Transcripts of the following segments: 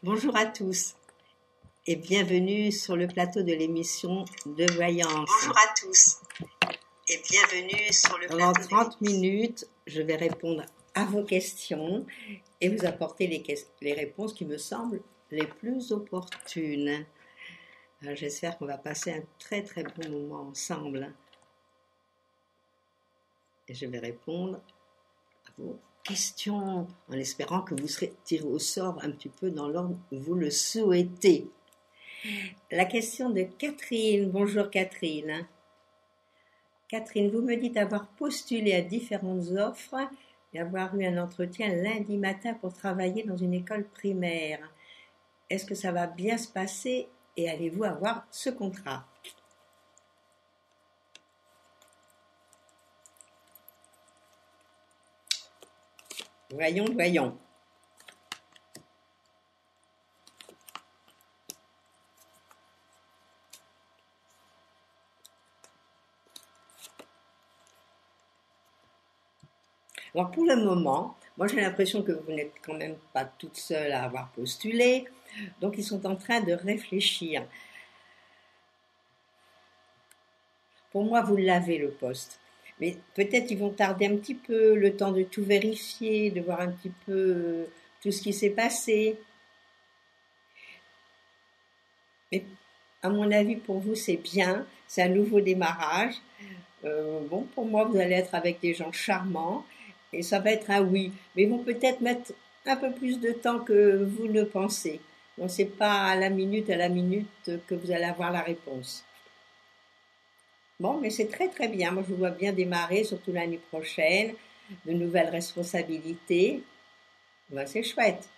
Bonjour à tous et bienvenue sur le plateau de l'émission de voyance. Bonjour à tous et bienvenue sur le plateau. Pendant 30 minutes, je vais répondre à vos questions et vous apporter les réponses qui me semblent les plus opportunes. J'espère qu'on va passer un très très bon moment ensemble. Et je vais répondre à vos questions en espérant que vous serez tirés au sort un petit peu dans l'ordre où vous le souhaitez. La question de Catherine. Bonjour Catherine. Catherine, vous me dites avoir postulé à différentes offres et avoir eu un entretien lundi matin pour travailler dans une école primaire. Est-ce que ça va bien se passer et allez-vous avoir ce contrat ? Voyons. Alors pour le moment, moi j'ai l'impression que vous n'êtes quand même pas toute seule à avoir postulé, donc ils sont en train de réfléchir. Pour moi, vous l'avez le poste, mais peut-être ils vont tarder un petit peu, le temps de tout vérifier, de voir un petit peu tout ce qui s'est passé. Mais à mon avis, pour vous, c'est bien, c'est un nouveau démarrage. Pour moi, vous allez être avec des gens charmants et ça va être un oui. Mais ils vont peut-être mettre un peu plus de temps que vous ne pensez. Donc, c'est pas à la minute que vous allez avoir la réponse. Bon, mais c'est très très bien. Moi, je vous vois bien démarrer, surtout l'année prochaine, de nouvelles responsabilités. Ben, c'est chouette.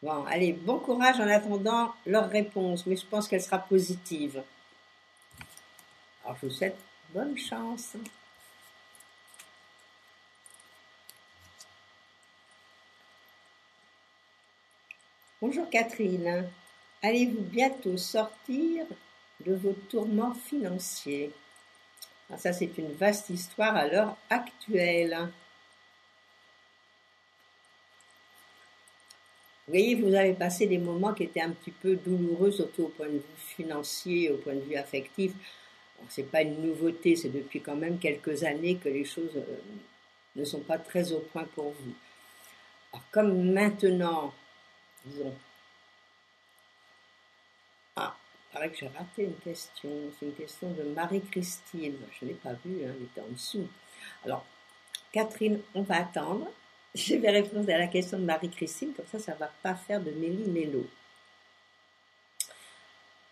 Bon, allez, bon courage en attendant leur réponse, mais je pense qu'elle sera positive. Alors, je vous souhaite bonne chance. Bonjour Catherine, allez-vous bientôt sortir de vos tourments financiers ? Alors ça, c'est une vaste histoire à l'heure actuelle. Vous voyez, vous avez passé des moments qui étaient un petit peu douloureux, surtout au point de vue financier, au point de vue affectif. Ce n'est pas une nouveauté, c'est depuis quand même quelques années que les choses ne sont pas très au point pour vous. Alors comme maintenant, disons... Il paraît que j'ai raté une question. C'est une question de Marie-Christine. Je ne l'ai pas vue, elle était en dessous. Alors, Catherine, on va attendre. Je vais répondre à la question de Marie-Christine, comme ça ne va pas faire de méli-mélo.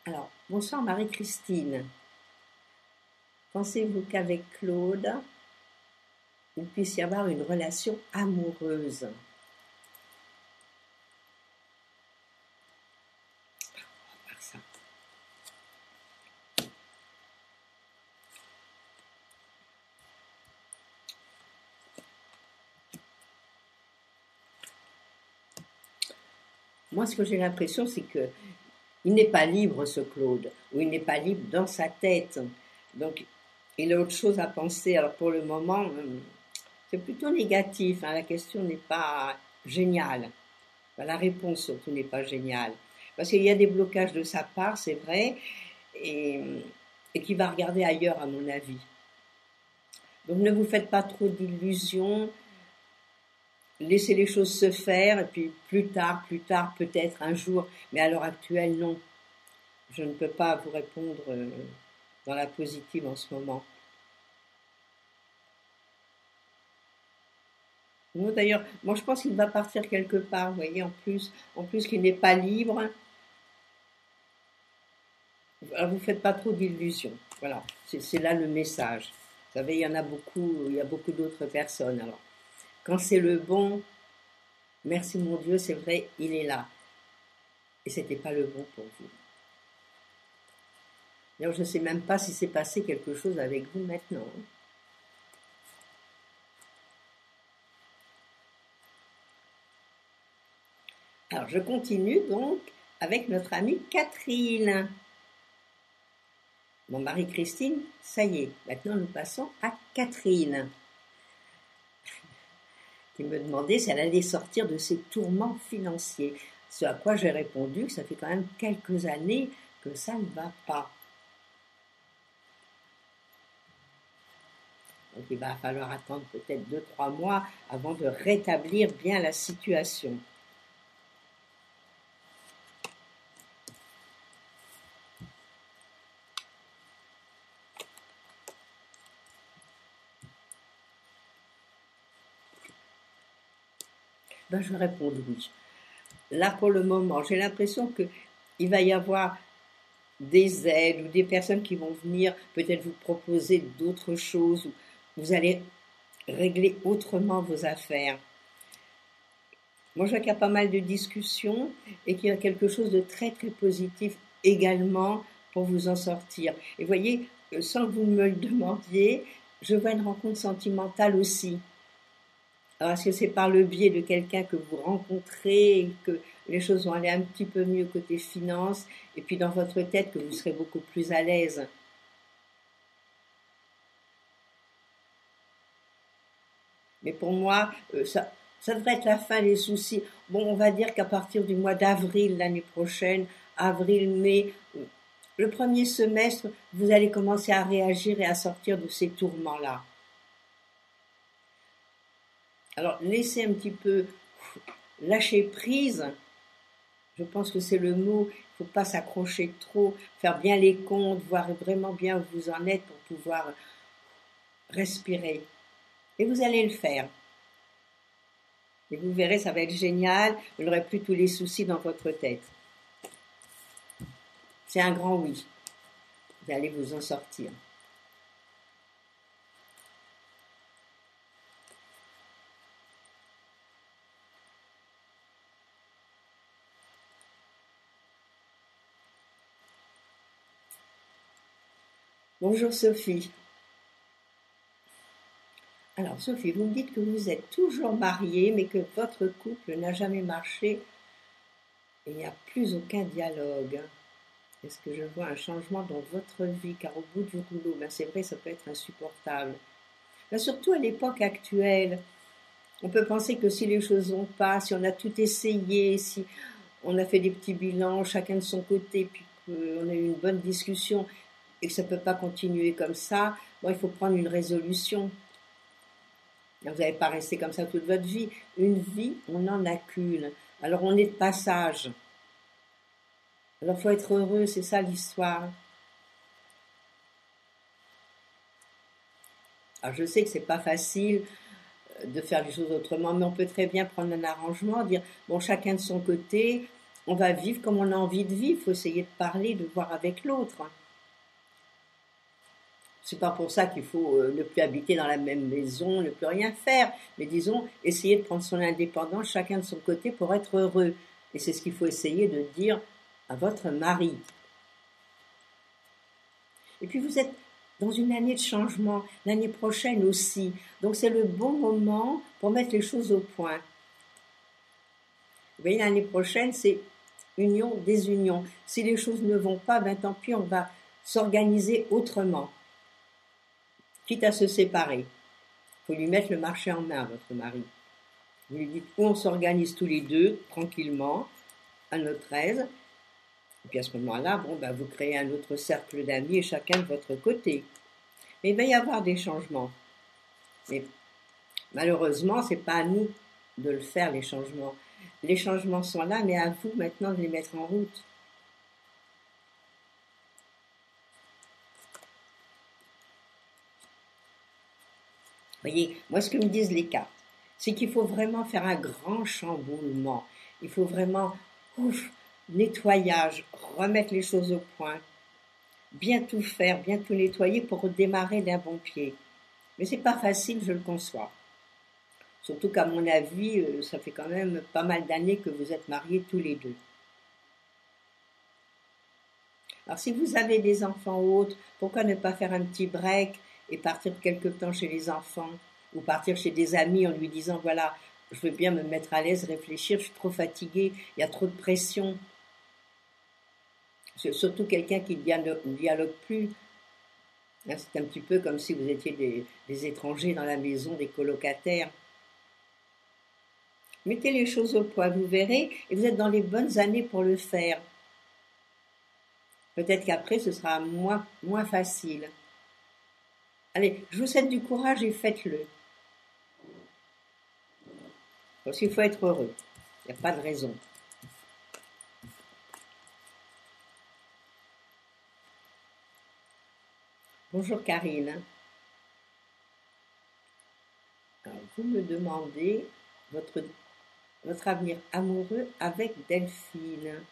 Alors, bonsoir Marie-Christine. Pensez-vous qu'avec Claude, il puisse y avoir une relation amoureuse ? Moi, ce que j'ai l'impression, c'est que il n'est pas libre, ce Claude, ou il n'est pas libre dans sa tête. Donc, il a autre chose à penser. Alors, pour le moment, c'est plutôt négatif. La question n'est pas géniale. La réponse, surtout, n'est pas géniale. Parce qu'il y a des blocages de sa part, c'est vrai, et qu'il va regarder ailleurs, à mon avis. Donc, ne vous faites pas trop d'illusions. Laissez les choses se faire, et puis plus tard, peut-être un jour, mais à l'heure actuelle, non. Je ne peux pas vous répondre dans la positive en ce moment. Non, d'ailleurs, moi je pense qu'il va partir quelque part, vous voyez, en plus qu'il n'est pas libre. Alors vous ne faites pas trop d'illusions. Voilà, c'est là le message. Vous savez, il y a beaucoup d'autres personnes. Alors, quand c'est le bon, merci mon Dieu, c'est vrai, il est là. Et c'était pas le bon pour vous. D'ailleurs, je ne sais même pas si c'est passé quelque chose avec vous maintenant. Alors, je continue donc avec notre amie Catherine. Bon, Marie-Christine, ça y est. Maintenant, nous passons à Catherine, qui me demandait si elle allait sortir de ses tourments financiers. Ce à quoi j'ai répondu que ça fait quand même quelques années que ça ne va pas. Donc il va falloir attendre peut-être 2-3 mois avant de rétablir bien la situation. Ben, je réponds oui. Là, pour le moment, j'ai l'impression qu'il va y avoir des aides ou des personnes qui vont venir peut-être vous proposer d'autres choses. Vous allez régler autrement vos affaires. Moi, je vois qu'il y a pas mal de discussions et qu'il y a quelque chose de très, très positif également pour vous en sortir. Et vous voyez, sans que vous me le demandiez, je vois une rencontre sentimentale aussi. Alors, est-ce que c'est par le biais de quelqu'un que vous rencontrez et que les choses vont aller un petit peu mieux côté finance et puis dans votre tête que vous serez beaucoup plus à l'aise? Mais pour moi, ça devrait être la fin des soucis. Bon, on va dire qu'à partir du mois d'avril l'année prochaine, avril, mai, le premier semestre, vous allez commencer à réagir et à sortir de ces tourments-là. Alors, laissez un petit peu lâcher prise. Je pense que c'est le mot. Il ne faut pas s'accrocher trop, faire bien les comptes, voir vraiment bien où vous en êtes pour pouvoir respirer. Et vous allez le faire. Et vous verrez, ça va être génial. Vous n'aurez plus tous les soucis dans votre tête. C'est un grand oui. Vous allez vous en sortir. Bonjour Sophie. Alors Sophie, vous me dites que vous êtes toujours mariée, mais que votre couple n'a jamais marché et il n'y a plus aucun dialogue. Est-ce que je vois un changement dans votre vie? Car au bout du rouleau, ben c'est vrai, ça peut être insupportable. Ben surtout à l'époque actuelle, on peut penser que si les choses vont pas, si on a tout essayé, si on a fait des petits bilans, chacun de son côté, puis qu'on a eu une bonne discussion et que ça ne peut pas continuer comme ça, bon, il faut prendre une résolution. Vous n'allez pas rester comme ça toute votre vie. Une vie, on n'en a qu'une. Alors on est de passage. Alors il faut être heureux, c'est ça l'histoire. Alors je sais que c'est pas facile de faire les choses autrement, mais on peut très bien prendre un arrangement, dire bon, chacun de son côté, on va vivre comme on a envie de vivre. Il faut essayer de parler, de voir avec l'autre. C'est pas pour ça qu'il faut ne plus habiter dans la même maison, ne plus rien faire, mais disons, essayer de prendre son indépendance chacun de son côté pour être heureux. Et c'est ce qu'il faut essayer de dire à votre mari. Et puis vous êtes dans une année de changement, l'année prochaine aussi. Donc c'est le bon moment pour mettre les choses au point. Vous voyez, l'année prochaine, c'est union, désunion. Si les choses ne vont pas, ben tant pis, on va s'organiser autrement. Quitte à se séparer. Il faut lui mettre le marché en main, votre mari. Vous lui dites, on s'organise tous les deux, tranquillement, à notre aise. Et puis à ce moment-là, bon, ben, vous créez un autre cercle d'amis et chacun de votre côté. Mais il va y avoir des changements. Mais malheureusement, c'est pas à nous de le faire, les changements. Les changements sont là, mais à vous maintenant de les mettre en route. Vous voyez, moi ce que me disent les cartes, c'est qu'il faut vraiment faire un grand chamboulement. Il faut vraiment, nettoyage, remettre les choses au point, bien tout faire, bien tout nettoyer pour redémarrer d'un bon pied. Mais c'est pas facile, je le conçois. Surtout qu'à mon avis, ça fait quand même pas mal d'années que vous êtes mariés tous les deux. Alors si vous avez des enfants ou autres, pourquoi ne pas faire un petit break et partir quelque temps chez les enfants ou partir chez des amis en lui disant voilà, je veux bien me mettre à l'aise, réfléchir, je suis trop fatiguée, il y a trop de pression. Surtout quelqu'un qui ne dialogue plus. C'est un petit peu comme si vous étiez des étrangers dans la maison, des colocataires. Mettez les choses au point, vous verrez, et vous êtes dans les bonnes années pour le faire. Peut-être qu'après, ce sera moins facile. Allez, je vous souhaite du courage et faites-le. Parce qu'il faut être heureux. Il n'y a pas de raison. Bonjour Karine. Alors, vous me demandez votre avenir amoureux avec Delphine.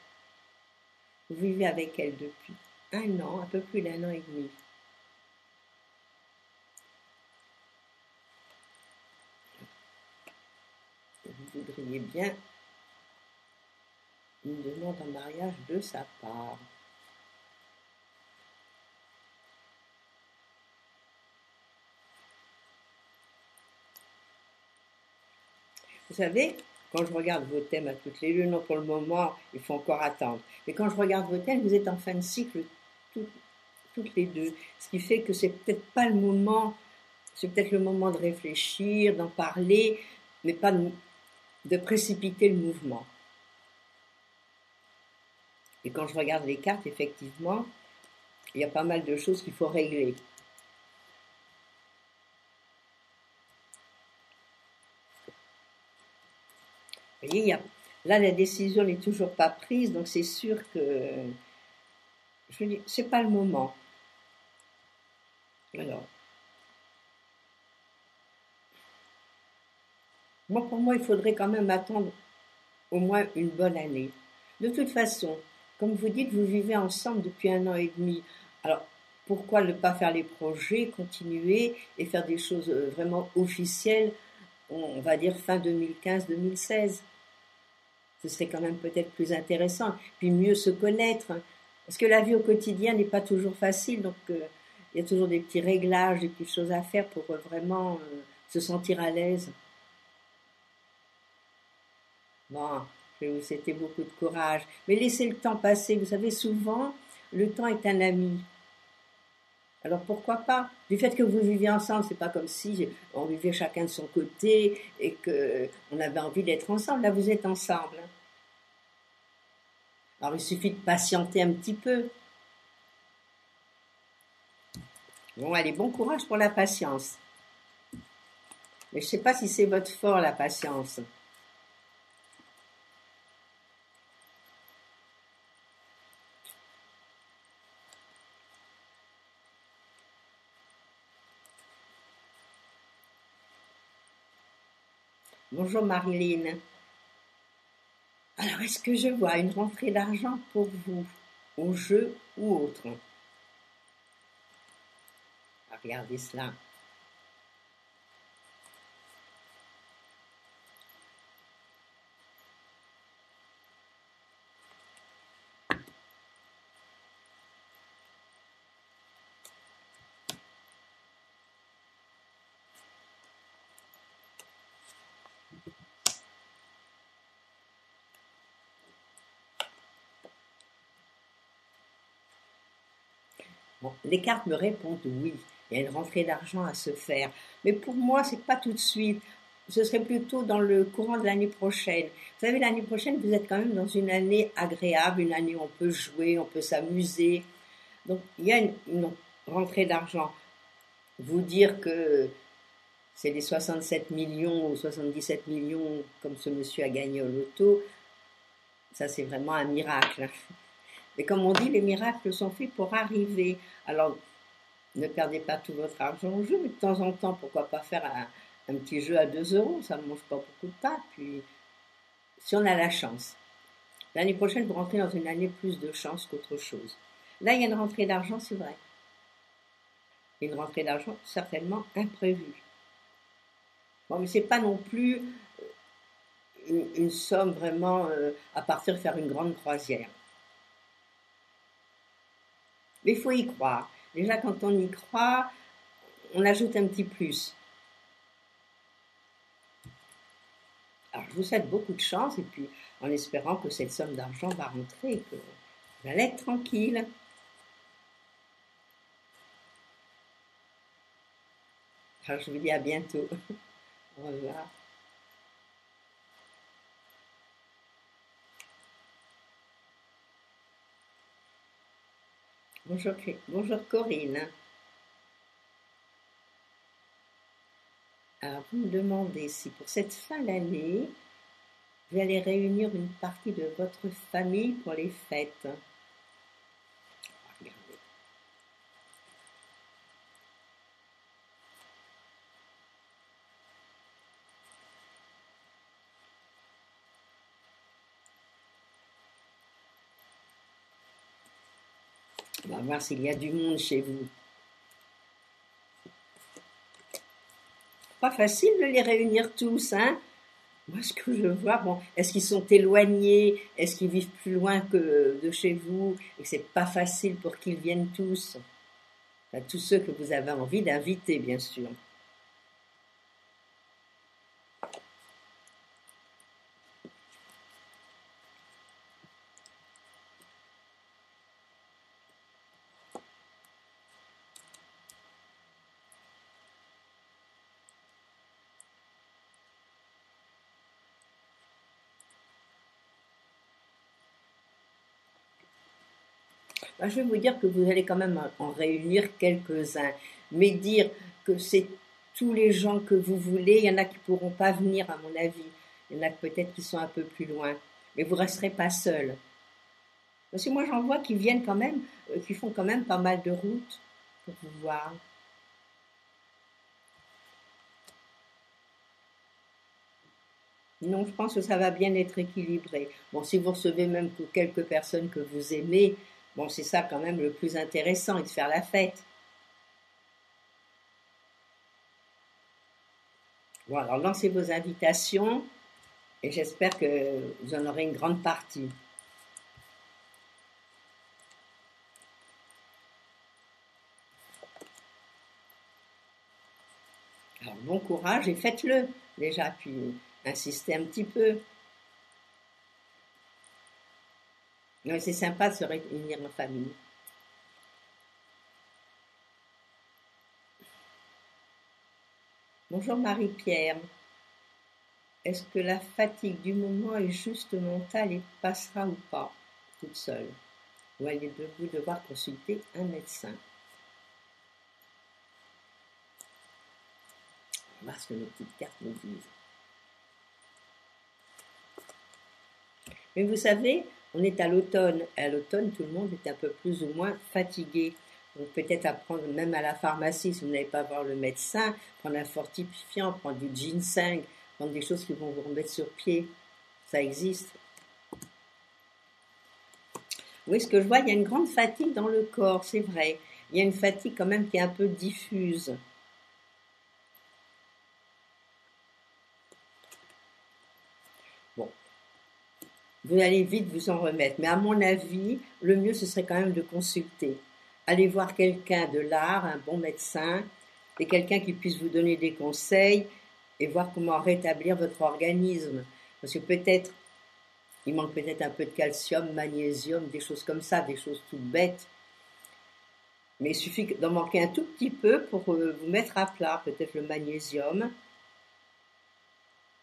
Vous vivez avec elle depuis un an, un peu plus d'un an et demi. Vous voudriez bien une demande en mariage de sa part. Vous savez, quand je regarde vos thèmes à toutes les lunes, non pour le moment, il faut encore attendre. Mais quand je regarde vos thèmes, vous êtes en fin de cycle toutes les deux. Ce qui fait que c'est peut-être pas le moment, c'est peut-être le moment de réfléchir, d'en parler, mais pas de précipiter le mouvement. Et quand je regarde les cartes, effectivement, il y a pas mal de choses qu'il faut régler. Vous voyez, là, la décision n'est toujours pas prise, donc c'est sûr que, je dis, c'est pas le moment. Alors, pour moi, il faudrait quand même attendre au moins une bonne année. De toute façon, comme vous dites, vous vivez ensemble depuis un an et demi. Alors, pourquoi ne pas faire les projets, continuer et faire des choses vraiment officielles, on va dire fin 2015-2016. Ce serait quand même peut-être plus intéressant, puis mieux se connaître. Parce que la vie au quotidien n'est pas toujours facile, donc il y a toujours des petits réglages, des petites choses à faire pour vraiment se sentir à l'aise. Bon, je vais vous souhaiter beaucoup de courage. Mais laissez le temps passer. Vous savez, souvent, le temps est un ami. Alors pourquoi pas? Du fait que vous viviez ensemble, c'est pas comme si on vivait chacun de son côté et que on avait envie d'être ensemble. Là, vous êtes ensemble. Alors il suffit de patienter un petit peu. Bon, allez, bon courage pour la patience. Mais je sais pas si c'est votre fort, la patience. Bonjour Marilyn. Alors, est-ce que je vois une rentrée d'argent pour vous, au jeu ou autre? Regardez cela. Bon, les cartes me répondent oui, il y a une rentrée d'argent à se faire. Mais pour moi, c'est pas tout de suite. Ce serait plutôt dans le courant de l'année prochaine. Vous savez, l'année prochaine, vous êtes quand même dans une année agréable, une année où on peut jouer, on peut s'amuser. Donc, il y a une rentrée d'argent. Vous dire que c'est des 67 millions ou 77 millions comme ce monsieur a gagné au loto, ça c'est vraiment un miracle. Mais comme on dit, les miracles sont faits pour arriver. Alors, ne perdez pas tout votre argent au jeu, mais de temps en temps, pourquoi pas faire un petit jeu à 2 euros, ça ne mange pas beaucoup de pain. Puis, si on a la chance. L'année prochaine, vous rentrez dans une année plus de chance qu'autre chose. Là, il y a une rentrée d'argent, c'est vrai. Une rentrée d'argent certainement imprévue. Bon, mais c'est pas non plus une somme vraiment à partir de faire une grande croisière. Mais il faut y croire. Déjà, quand on y croit, on ajoute un petit plus. Alors, je vous souhaite beaucoup de chance et puis en espérant que cette somme d'argent va rentrer et que vous allez être tranquille. Alors, je vous dis à bientôt. Au revoir. Bonjour, bonjour Corinne. Alors, vous me demandez si pour cette fin d'année, vous allez réunir une partie de votre famille pour les fêtes. Regardez. On va voir s'il y a du monde chez vous. Pas facile de les réunir tous, hein? Moi, ce que je vois, bon, est-ce qu'ils sont éloignés? Est-ce qu'ils vivent plus loin que de chez vous? Et que c'est pas facile pour qu'ils viennent tous? Enfin, tous ceux que vous avez envie d'inviter, bien sûr. Ben, je vais vous dire que vous allez quand même en réunir quelques-uns, mais dire que c'est tous les gens que vous voulez, il y en a qui pourront pas venir à mon avis, il y en a peut-être qui sont un peu plus loin, mais vous resterez pas seul. Parce que moi j'en vois qui viennent quand même, qui font quand même pas mal de routes pour vous voir. Non, je pense que ça va bien être équilibré. Bon, si vous recevez même que quelques personnes que vous aimez, bon, c'est ça quand même le plus intéressant, et de faire la fête. Bon, alors lancez vos invitations et j'espère que vous en aurez une grande partie. Alors bon courage et faites-le déjà, puis insistez un petit peu. Non, c'est sympa de se réunir en famille. Bonjour Marie-Pierre. Est-ce que la fatigue du moment est juste mentale et passera ou pas, toute seule? Ou allez-vous devoir consulter un médecin? On va voir ce que nos petites cartes nous disent. Mais vous savez, on est à l'automne. À l'automne, tout le monde est un peu plus ou moins fatigué. Donc peut-être à prendre même à la pharmacie, si vous n'allez pas voir le médecin, prendre un fortifiant, prendre du ginseng, prendre des choses qui vont vous remettre sur pied. Ça existe. Oui, ce que je vois, il y a une grande fatigue dans le corps, c'est vrai. Il y a une fatigue quand même qui est un peu diffuse. Bon, vous allez vite vous en remettre. Mais à mon avis, le mieux, ce serait quand même de consulter. Allez voir quelqu'un de l'art, un bon médecin, et quelqu'un qui puisse vous donner des conseils et voir comment rétablir votre organisme. Parce que peut-être, il manque peut-être un peu de calcium, magnésium, des choses comme ça, des choses toutes bêtes. Mais il suffit d'en manquer un tout petit peu pour vous mettre à plat, peut-être le magnésium. Vous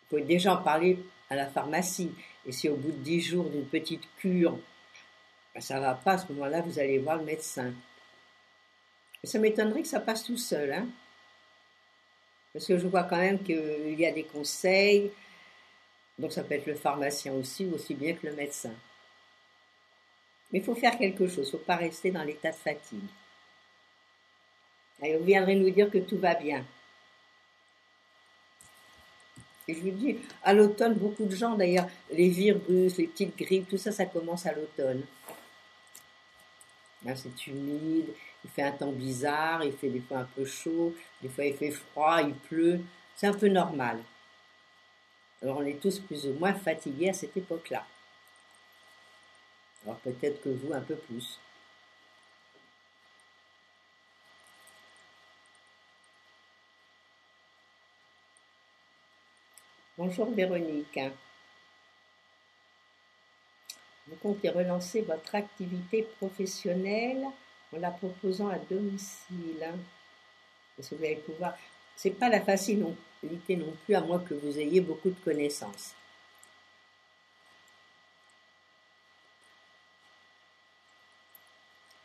pouvez déjà en parler à la pharmacie. Et si au bout de 10 jours d'une petite cure, ben ça ne va pas, à ce moment-là, vous allez voir le médecin. Et ça m'étonnerait que ça passe tout seul, hein, parce que je vois quand même qu'il y a des conseils, donc ça peut être le pharmacien aussi bien que le médecin. Mais il faut faire quelque chose, il ne faut pas rester dans l'état de fatigue. Et vous viendrez nous dire que tout va bien. Et je vous dis, à l'automne, beaucoup de gens d'ailleurs, les virus, les petites grippes, tout ça, ça commence à l'automne. Là, c'est humide, il fait un temps bizarre, il fait des fois un peu chaud, des fois il fait froid, il pleut. C'est un peu normal. Alors on est tous plus ou moins fatigués à cette époque-là. Alors peut-être que vous un peu plus. Bonjour Véronique. Vous comptez relancer votre activité professionnelle en la proposant à domicile. Parce que vous allez pouvoir. C'est pas la facilité non plus, à moins que vous ayez beaucoup de connaissances.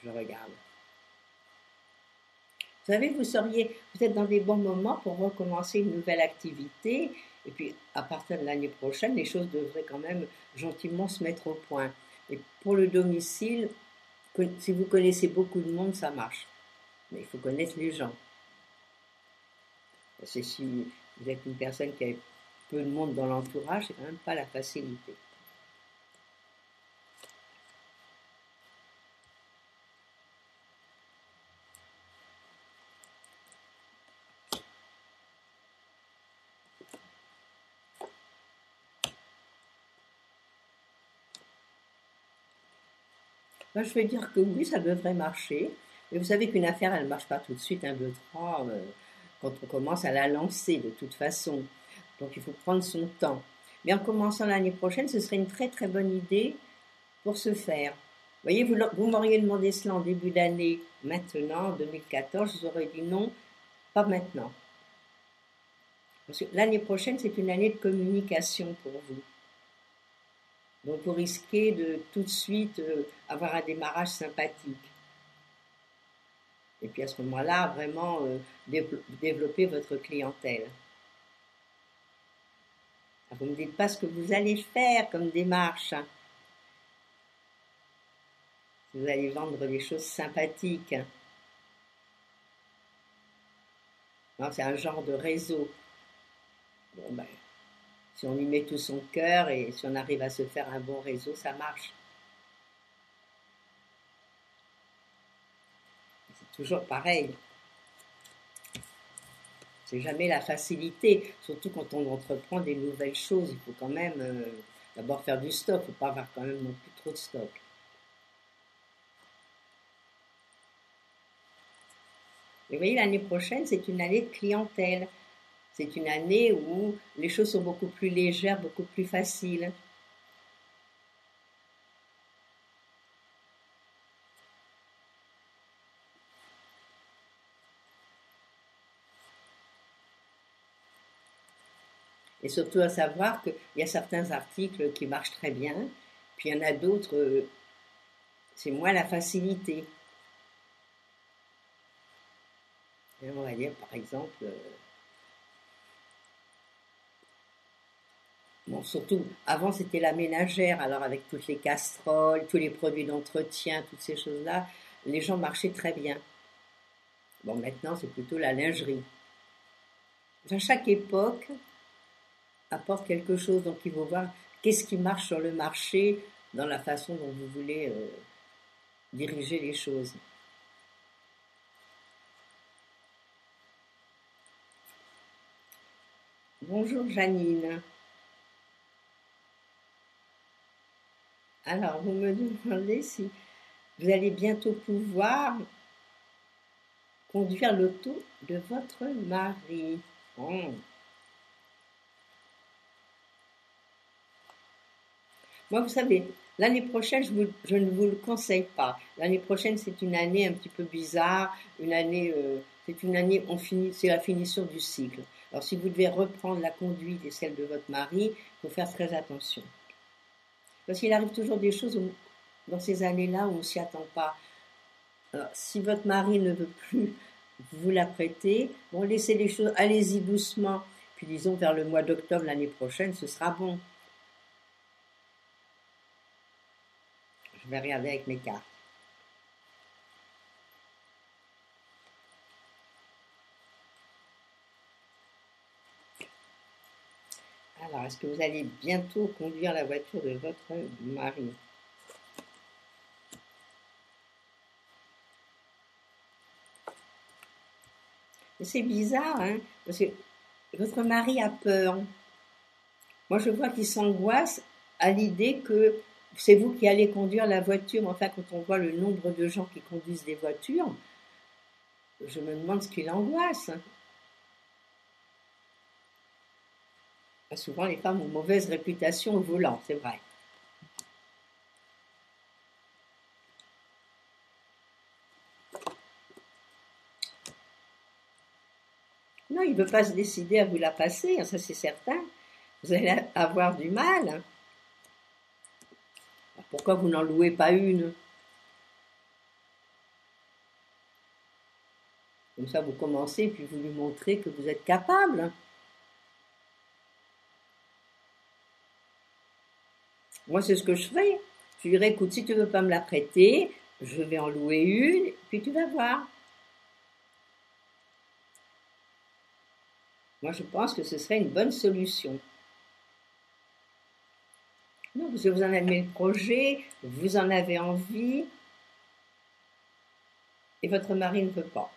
Je regarde. Vous savez, vous êtes dans des bons moments pour recommencer une nouvelle activité. Et puis, à partir de l'année prochaine, les choses devraient quand même gentiment se mettre au point. Et pour le domicile, si vous connaissez beaucoup de monde, ça marche. Mais il faut connaître les gens. Parce que si vous êtes une personne qui a peu de monde dans l'entourage, c'est quand même pas la facilité. Moi, je vais dire que oui, ça devrait marcher. Mais vous savez qu'une affaire, elle ne marche pas tout de suite, 1, 2, 3, quand on commence à la lancer de toute façon. Donc il faut prendre son temps. Mais en commençant l'année prochaine, ce serait une très très bonne idée pour se faire. Vous voyez, vous m'auriez demandé cela en début d'année, maintenant, en 2014, je vous aurais dit non, pas maintenant. Parce que l'année prochaine, c'est une année de communication pour vous. Donc vous risquez de tout de suite avoir un démarrage sympathique. Et puis à ce moment-là, vraiment développer votre clientèle. Alors, vous ne me dites pas ce que vous allez faire comme démarche. Hein. Vous allez vendre des choses sympathiques. Hein. Non, c'est un genre de réseau. Bon, ben, si on y met tout son cœur et si on arrive à se faire un bon réseau, ça marche. C'est toujours pareil. C'est jamais la facilité, surtout quand on entreprend des nouvelles choses. Il faut quand même d'abord faire du stock, il ne faut pas avoir quand même non plus trop de stock. Et vous voyez, l'année prochaine, c'est une année de clientèle. C'est une année où les choses sont beaucoup plus légères, beaucoup plus faciles. Et surtout à savoir qu'il y a certains articles qui marchent très bien, puis il y en a d'autres, c'est moins la facilité. Et on va dire par exemple, bon, surtout avant c'était la ménagère, alors avec toutes les casseroles, tous les produits d'entretien, toutes ces choses-là, les gens marchaient très bien. Bon, maintenant c'est plutôt la lingerie. À chaque époque apporte quelque chose, donc il faut voir qu'est-ce qui marche sur le marché dans la façon dont vous voulez diriger les choses. Bonjour Janine. Alors, vous me demandez si vous allez bientôt pouvoir conduire l'auto de votre mari. Oh. Moi, vous savez, l'année prochaine, je ne vous le conseille pas. L'année prochaine, c'est une année un petit peu bizarre, c'est la finition du cycle. Alors, si vous devez reprendre la conduite et celle de votre mari, il faut faire très attention. Parce qu'il arrive toujours des choses dans ces années-là où on ne s'y attend pas. Alors, si votre mari ne veut plus vous la prêter, bon, laissez les choses, allez-y doucement. Puis disons, vers le mois d'octobre l'année prochaine, ce sera bon. Je vais regarder avec mes cartes. Alors, est-ce que vous allez bientôt conduire la voiture de votre mari? C'est bizarre, hein, parce que votre mari a peur. Moi, je vois qu'il s'angoisse à l'idée que c'est vous qui allez conduire la voiture. Enfin, quand on voit le nombre de gens qui conduisent des voitures, je me demande ce qui l'angoisse. Souvent, les femmes ont mauvaise réputation au volant, c'est vrai. Non, il ne veut pas se décider à vous la passer, ça c'est certain. Vous allez avoir du mal. Pourquoi vous n'en louez pas une? Comme ça, vous commencez, puis vous lui montrez que vous êtes capable. Moi, c'est ce que je fais. Je lui dirais, écoute, si tu veux pas me la prêter, je vais en louer une, puis tu vas voir. Moi, je pense que ce serait une bonne solution. Non, parce que vous en avez le projet, vous en avez envie, et votre mari ne peut pas.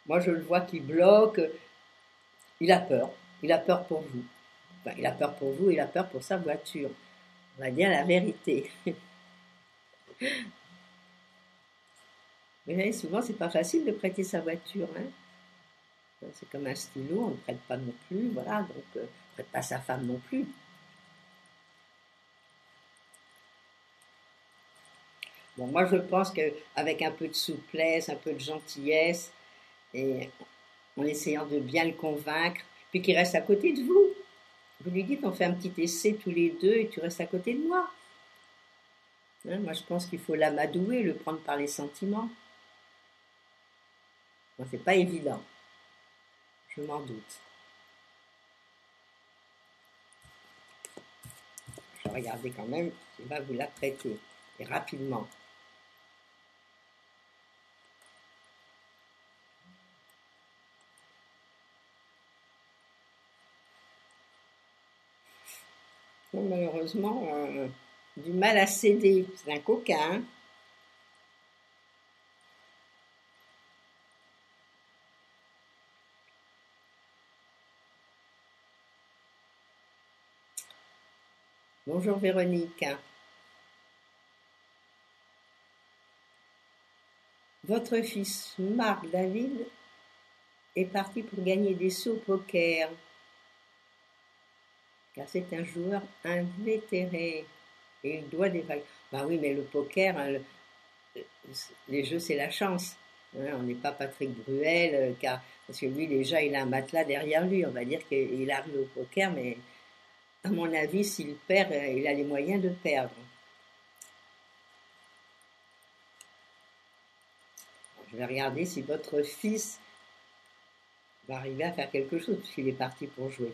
Moi, je le vois qui bloque, il a peur. Il a peur pour vous. Enfin, il a peur pour vous, il a peur pour sa voiture. On va dire la vérité. Mais souvent, c'est pas facile de prêter sa voiture. Hein. C'est comme un stylo, on ne prête pas non plus, voilà, donc on ne prête pas sa femme non plus. Bon, moi, je pense qu'avec un peu de souplesse, un peu de gentillesse, et en essayant de bien le convaincre, puis qu'il reste à côté de vous. Vous lui dites, on fait un petit essai tous les deux et tu restes à côté de moi. Hein, moi, je pense qu'il faut l'amadouer, le prendre par les sentiments. Bon, c'est pas évident. Je m'en doute. Je vais regarder quand même s'il va vous la prêter. Et rapidement. Donc, malheureusement, du mal à céder. C'est un coquin. Hein. Bonjour Véronique. Votre fils Marc David est parti pour gagner des sous au poker. Car c'est un joueur invétéré et il doit des vagues. Ben oui, mais le poker, hein, les jeux, c'est la chance. Hein, on n'est pas Patrick Bruel, parce que lui, déjà, il a un matelas derrière lui. On va dire qu'il arrive au poker, mais à mon avis, s'il perd, il a les moyens de perdre. Je vais regarder si votre fils va arriver à faire quelque chose, puisqu'il est parti pour jouer.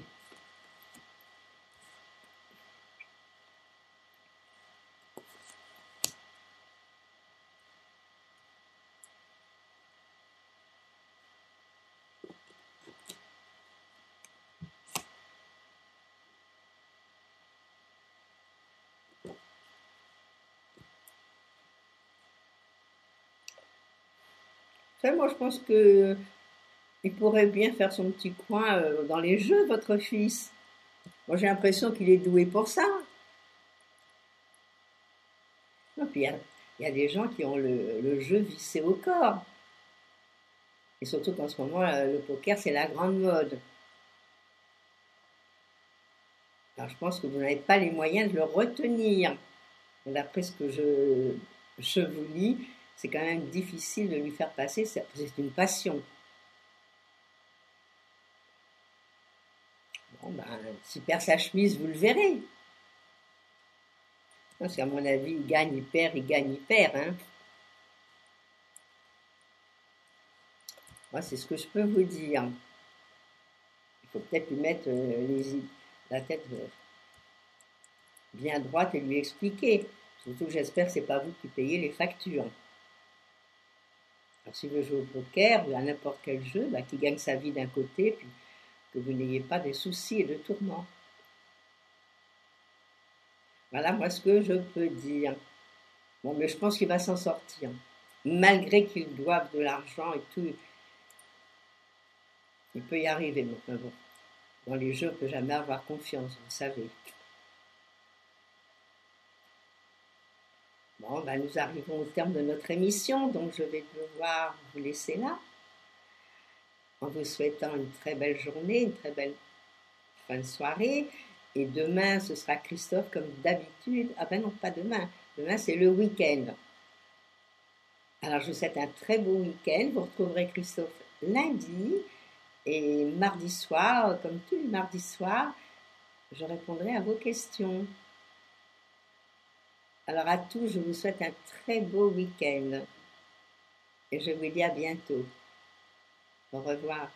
Enfin, moi, je pense que il pourrait bien faire son petit coin dans les jeux, votre fils. Moi, j'ai l'impression qu'il est doué pour ça. Et puis, il y a des gens qui ont le jeu vissé au corps. Et surtout qu'en ce moment, le poker, c'est la grande mode. Alors, je pense que vous n'avez pas les moyens de le retenir. D'après ce que je vous lis, c'est quand même difficile de lui faire passer. C'est une passion. Bon, ben, s'il perd sa chemise, vous le verrez. Parce qu'à mon avis, il gagne, il perd, il gagne, il perd. Hein. Moi, c'est ce que je peux vous dire. Il faut peut-être lui mettre la tête bien droite et lui expliquer. Surtout que j'espère que c'est pas vous qui payez les factures. Alors s'il veut jouer au poker ou à n'importe quel jeu, bah, qu'il gagne sa vie d'un côté, puis que vous n'ayez pas de soucis et de tourments. Voilà moi ce que je peux dire. Bon, mais je pense qu'il va s'en sortir. Malgré qu'il doive de l'argent et tout, il peut y arriver. Mais bon, dans les jeux, on ne peut jamais avoir confiance, vous savez. Bon, ben nous arrivons au terme de notre émission, donc je vais devoir vous laisser là, en vous souhaitant une très belle journée, une très belle fin de soirée. Et demain, ce sera Christophe comme d'habitude. Ah ben non, pas demain. Demain, c'est le week-end. Alors, je vous souhaite un très beau week-end. Vous retrouverez Christophe lundi. Et mardi soir, comme tous les mardis soirs, je répondrai à vos questions. Alors à tous, je vous souhaite un très beau week-end. Et je vous dis à bientôt. Au revoir.